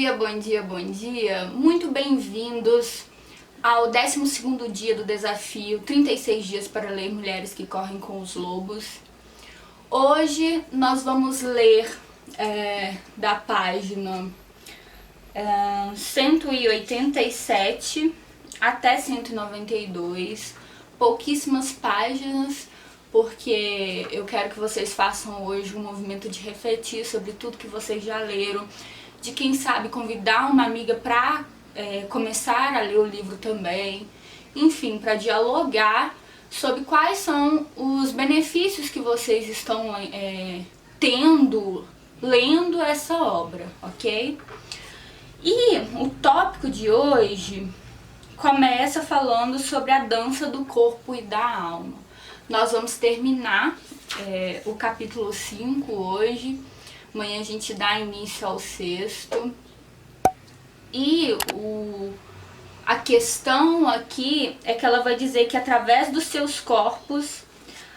dia, bom dia, bom dia. Muito bem-vindos ao 12º dia do desafio 36 dias para ler Mulheres que Correm com os Lobos. Hoje nós vamos ler da página 187 até 192, pouquíssimas páginas, porque eu quero que vocês façam hoje um movimento de refletir sobre tudo que vocês já leram, de quem sabe convidar uma amiga para começar a ler o livro também, enfim, para dialogar sobre quais são os benefícios que vocês estão tendo lendo essa obra, ok? E o tópico de hoje começa falando sobre a dança do corpo e da alma. Nós vamos terminar o capítulo 5 hoje. Amanhã a gente dá início ao 6º. E a questão aqui é que ela vai dizer que através dos seus corpos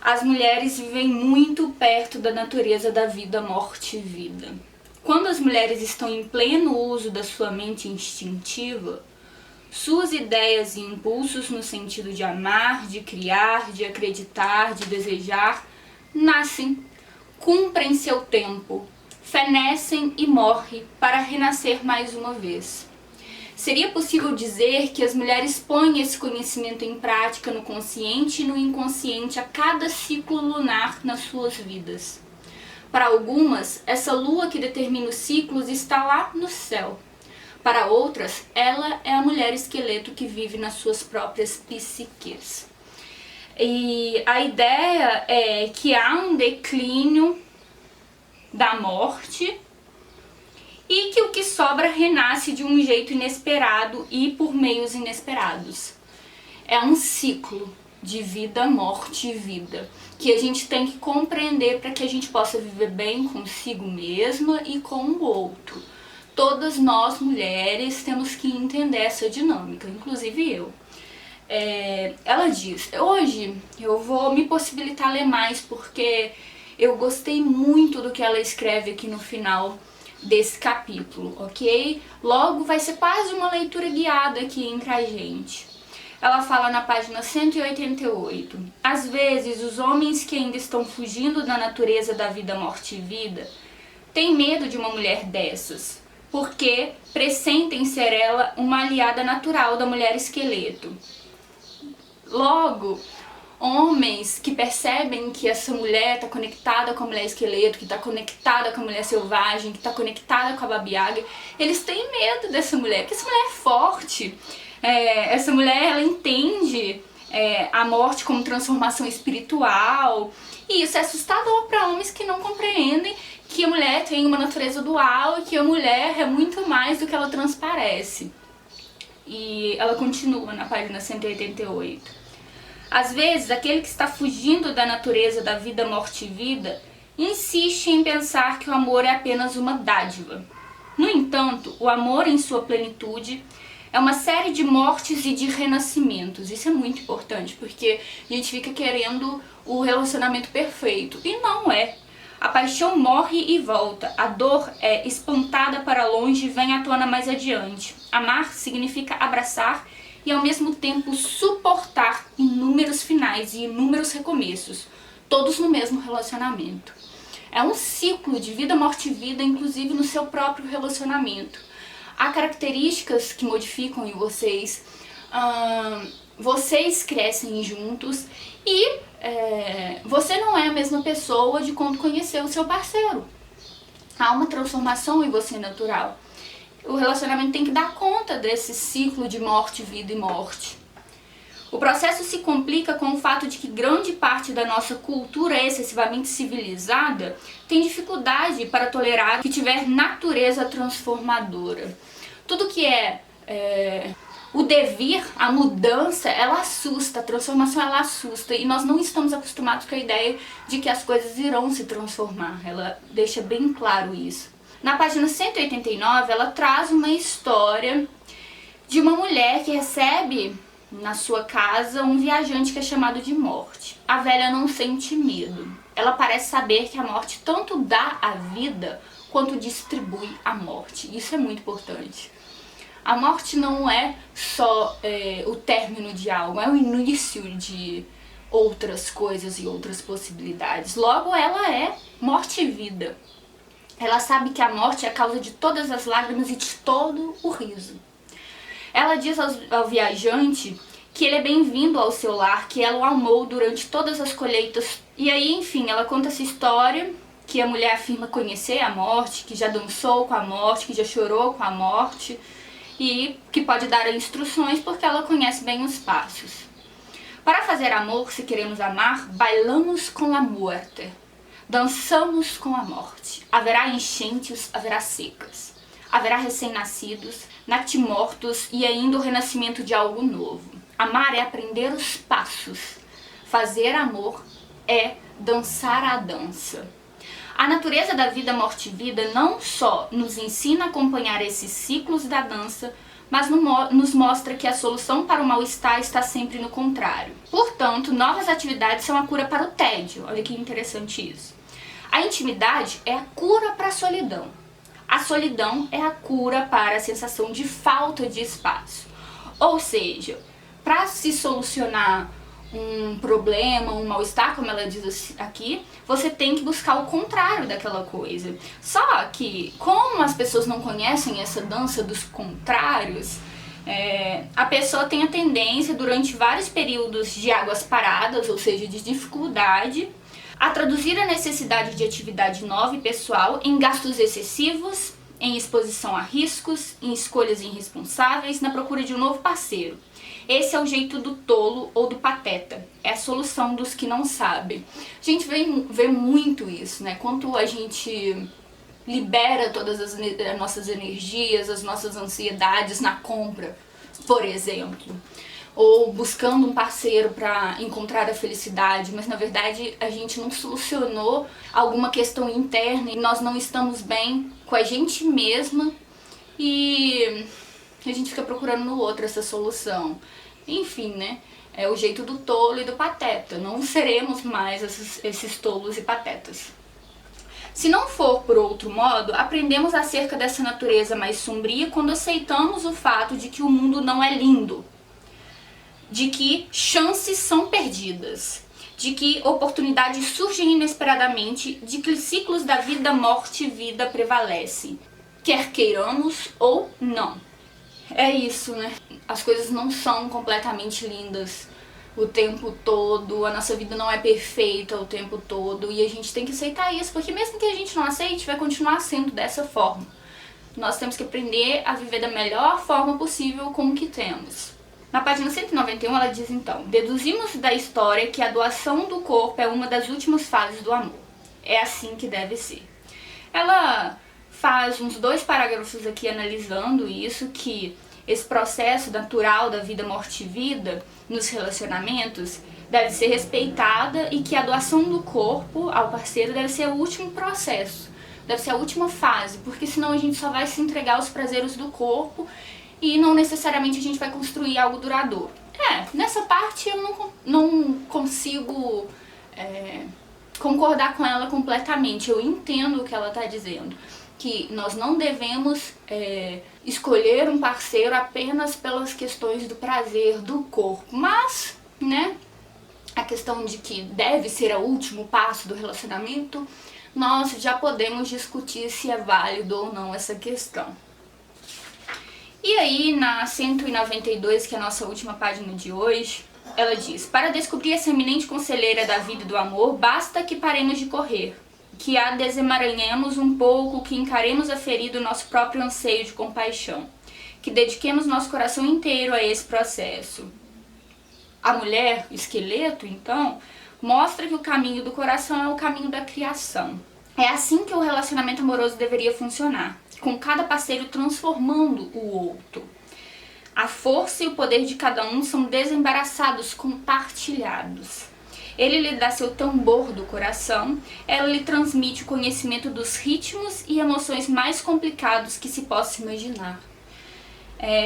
as mulheres vivem muito perto da natureza da vida, morte e vida. Quando as mulheres estão em pleno uso da sua mente instintiva, suas ideias e impulsos no sentido de amar, de criar, de acreditar, de desejar, nascem, cumprem seu tempo, fenecem e morrem para renascer mais uma vez. Seria possível dizer que as mulheres põem esse conhecimento em prática no consciente e no inconsciente a cada ciclo lunar nas suas vidas. Para algumas, essa lua que determina os ciclos está lá no céu. Para outras, ela é a mulher esqueleto que vive nas suas próprias psiques. E a ideia é que há um declínio da morte e que o que sobra renasce de um jeito inesperado e por meios inesperados. É um ciclo de vida, morte e vida que a gente tem que compreender para que a gente possa viver bem consigo mesma e com o outro. Todas nós, mulheres, temos que entender essa dinâmica, inclusive eu. Ela diz, hoje eu vou me possibilitar ler mais porque eu gostei muito do que ela escreve aqui no final desse capítulo, ok? Logo vai ser quase uma leitura guiada aqui entre a gente. Ela fala na página 188, às vezes os homens que ainda estão fugindo da natureza da vida, morte e vida têm medo de uma mulher dessas, porque pressentem ser ela uma aliada natural da mulher esqueleto. Logo, homens que percebem que essa mulher está conectada com a mulher esqueleto, que está conectada com a mulher selvagem, que está conectada com a Baba Yaga, eles têm medo dessa mulher, porque essa mulher é forte. Essa mulher, ela entende a morte como transformação espiritual, e isso é assustador para homens que não compreendem que a mulher tem uma natureza dual e que a mulher é muito mais do que ela transparece. E ela continua na página 188. Às vezes, aquele que está fugindo da natureza da vida, morte e vida insiste em pensar que o amor é apenas uma dádiva. No entanto, o amor em sua plenitude é uma série de mortes e de renascimentos. Isso é muito importante, porque a gente fica querendo o relacionamento perfeito, e não é. A paixão morre e volta, a dor é espantada para longe e vem à tona mais adiante. Amar significa abraçar e ao mesmo tempo suportar inúmeros finais e inúmeros recomeços, todos no mesmo relacionamento. É um ciclo de vida, morte e vida, inclusive no seu próprio relacionamento. Há características que modificam em vocês, vocês crescem juntos e você não é a mesma pessoa de quando conheceu o seu parceiro. Há uma transformação em você natural. O relacionamento tem que dar conta desse ciclo de morte, vida e morte. O processo se complica com o fato de que grande parte da nossa cultura excessivamente civilizada tem dificuldade para tolerar que tiver natureza transformadora. Tudo que o devir, a mudança, ela assusta, a transformação ela assusta, e nós não estamos acostumados com a ideia de que as coisas irão se transformar. Ela deixa bem claro isso. Na página 189, ela traz uma história de uma mulher que recebe na sua casa um viajante que é chamado de morte. A velha não sente medo. Ela parece saber que a morte tanto dá a vida quanto distribui a morte. Isso é muito importante. A morte não é só o término de algo, é o início de outras coisas e outras possibilidades. Logo, ela é morte e vida. Ela sabe que a morte é a causa de todas as lágrimas e de todo o riso. Ela diz ao viajante que ele é bem-vindo ao seu lar, que ela o amou durante todas as colheitas. E aí, enfim, ela conta essa história, que a mulher afirma conhecer a morte, que já dançou com a morte, que já chorou com a morte, e que pode dar instruções porque ela conhece bem os passos. Para fazer amor, se queremos amar, bailamos com a muerte. Dançamos com a morte. Haverá enchentes, haverá secas. Haverá recém-nascidos, natimortos e ainda o renascimento de algo novo. Amar é aprender os passos. Fazer amor é dançar a dança. A natureza da vida, morte e vida não só nos ensina a acompanhar esses ciclos da dança, mas nos mostra que a solução para o mal-estar está sempre no contrário. Portanto, novas atividades são a cura para o tédio. Olha que interessante isso. A intimidade é a cura para a solidão. A solidão é a cura para a sensação de falta de espaço. Ou seja, para se solucionar um problema, um mal-estar, como ela diz aqui, você tem que buscar o contrário daquela coisa. Só que, como as pessoas não conhecem essa dança dos contrários, a pessoa tem a tendência, durante vários períodos de águas paradas, ou seja, de dificuldade, a traduzir a necessidade de atividade nova e pessoal em gastos excessivos, em exposição a riscos, em escolhas irresponsáveis, na procura de um novo parceiro. Esse é o jeito do tolo ou do pateta. É a solução dos que não sabem. A gente vê muito isso, né? Quanto a gente libera todas as nossas energias, as nossas ansiedades na compra, por exemplo. Ou buscando um parceiro para encontrar a felicidade, mas na verdade a gente não solucionou alguma questão interna e nós não estamos bem com a gente mesma e a gente fica procurando no outro essa solução. Enfim, né? É o jeito do tolo e do pateta. Não seremos mais esses tolos e patetas. Se não for por outro modo, aprendemos acerca dessa natureza mais sombria quando aceitamos o fato de que o mundo não é lindo, de que chances são perdidas, de que oportunidades surgem inesperadamente, de que os ciclos da vida, morte e vida prevalecem, quer queiramos ou não. É isso, né? As coisas não são completamente lindas o tempo todo, a nossa vida não é perfeita o tempo todo e a gente tem que aceitar isso, porque mesmo que a gente não aceite, vai continuar sendo dessa forma. Nós temos que aprender a viver da melhor forma possível com o que temos. Na página 191 ela diz então: deduzimos da história que a doação do corpo é uma das últimas fases do amor. É assim que deve ser. Ela faz uns 2 parágrafos aqui analisando isso, que esse processo natural da vida, morte e vida nos relacionamentos deve ser respeitada e que a doação do corpo ao parceiro deve ser o último processo, deve ser a última fase, porque senão a gente só vai se entregar aos prazeres do corpo e não necessariamente a gente vai construir algo duradouro. Nessa parte eu não consigo concordar com ela completamente. Eu entendo o que ela está dizendo, que nós não devemos escolher um parceiro apenas pelas questões do prazer do corpo, mas, né, a questão de que deve ser o último passo do relacionamento, nós já podemos discutir se é válido ou não essa questão. E aí, na 192, que é a nossa última página de hoje, ela diz: para descobrir essa eminente conselheira da vida e do amor, basta que paremos de correr, que a desemaranhemos um pouco, que encaremos a ferida o nosso próprio anseio de compaixão, que dediquemos nosso coração inteiro a esse processo. A mulher, o esqueleto, então, mostra que o caminho do coração é o caminho da criação. É assim que o relacionamento amoroso deveria funcionar, com cada parceiro transformando o outro. A força e o poder de cada um são desembaraçados, compartilhados. Ele lhe dá seu tambor do coração, ela lhe transmite o conhecimento dos ritmos e emoções mais complicados que se possa imaginar.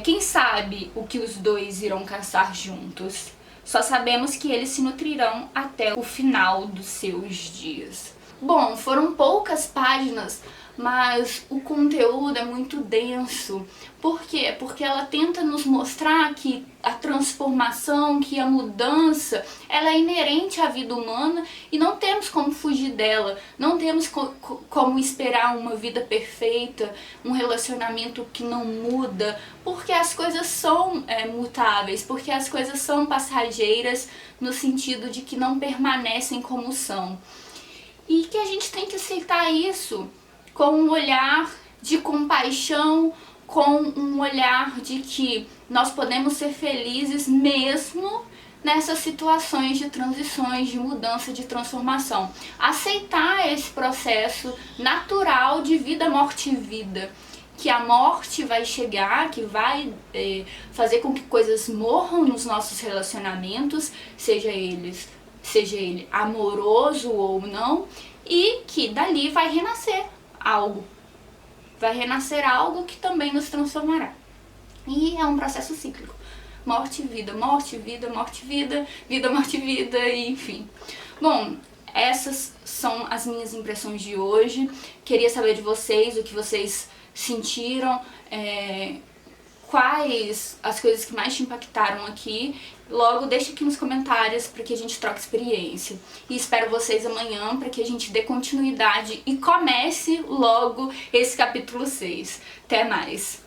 Quem sabe o que os dois irão caçar juntos? Só sabemos que eles se nutrirão até o final dos seus dias. Bom, foram poucas páginas, mas o conteúdo é muito denso. Por quê? Porque ela tenta nos mostrar que a transformação, que a mudança, ela é inerente à vida humana e não temos como fugir dela. Não temos como esperar uma vida perfeita, um relacionamento que não muda, porque as coisas são mutáveis, porque as coisas são passageiras no sentido de que não permanecem como são. E que a gente tem que aceitar isso com um olhar de compaixão, com um olhar de que nós podemos ser felizes mesmo nessas situações de transições, de mudança, de transformação. Aceitar esse processo natural de vida, morte e vida. Que a morte vai chegar, que vai fazer com que coisas morram nos nossos relacionamentos, seja ele amoroso ou não, e que dali vai renascer algo. Vai renascer algo que também nos transformará. E é um processo cíclico. Morte, vida, morte, vida, morte, vida, vida, morte, vida, e enfim. Bom, essas são as minhas impressões de hoje. Queria saber de vocês, o que vocês sentiram, quais as coisas que mais te impactaram aqui. Logo, deixa aqui nos comentários para que a gente troque experiência. E espero vocês amanhã para que a gente dê continuidade e comece logo esse capítulo 6. Até mais!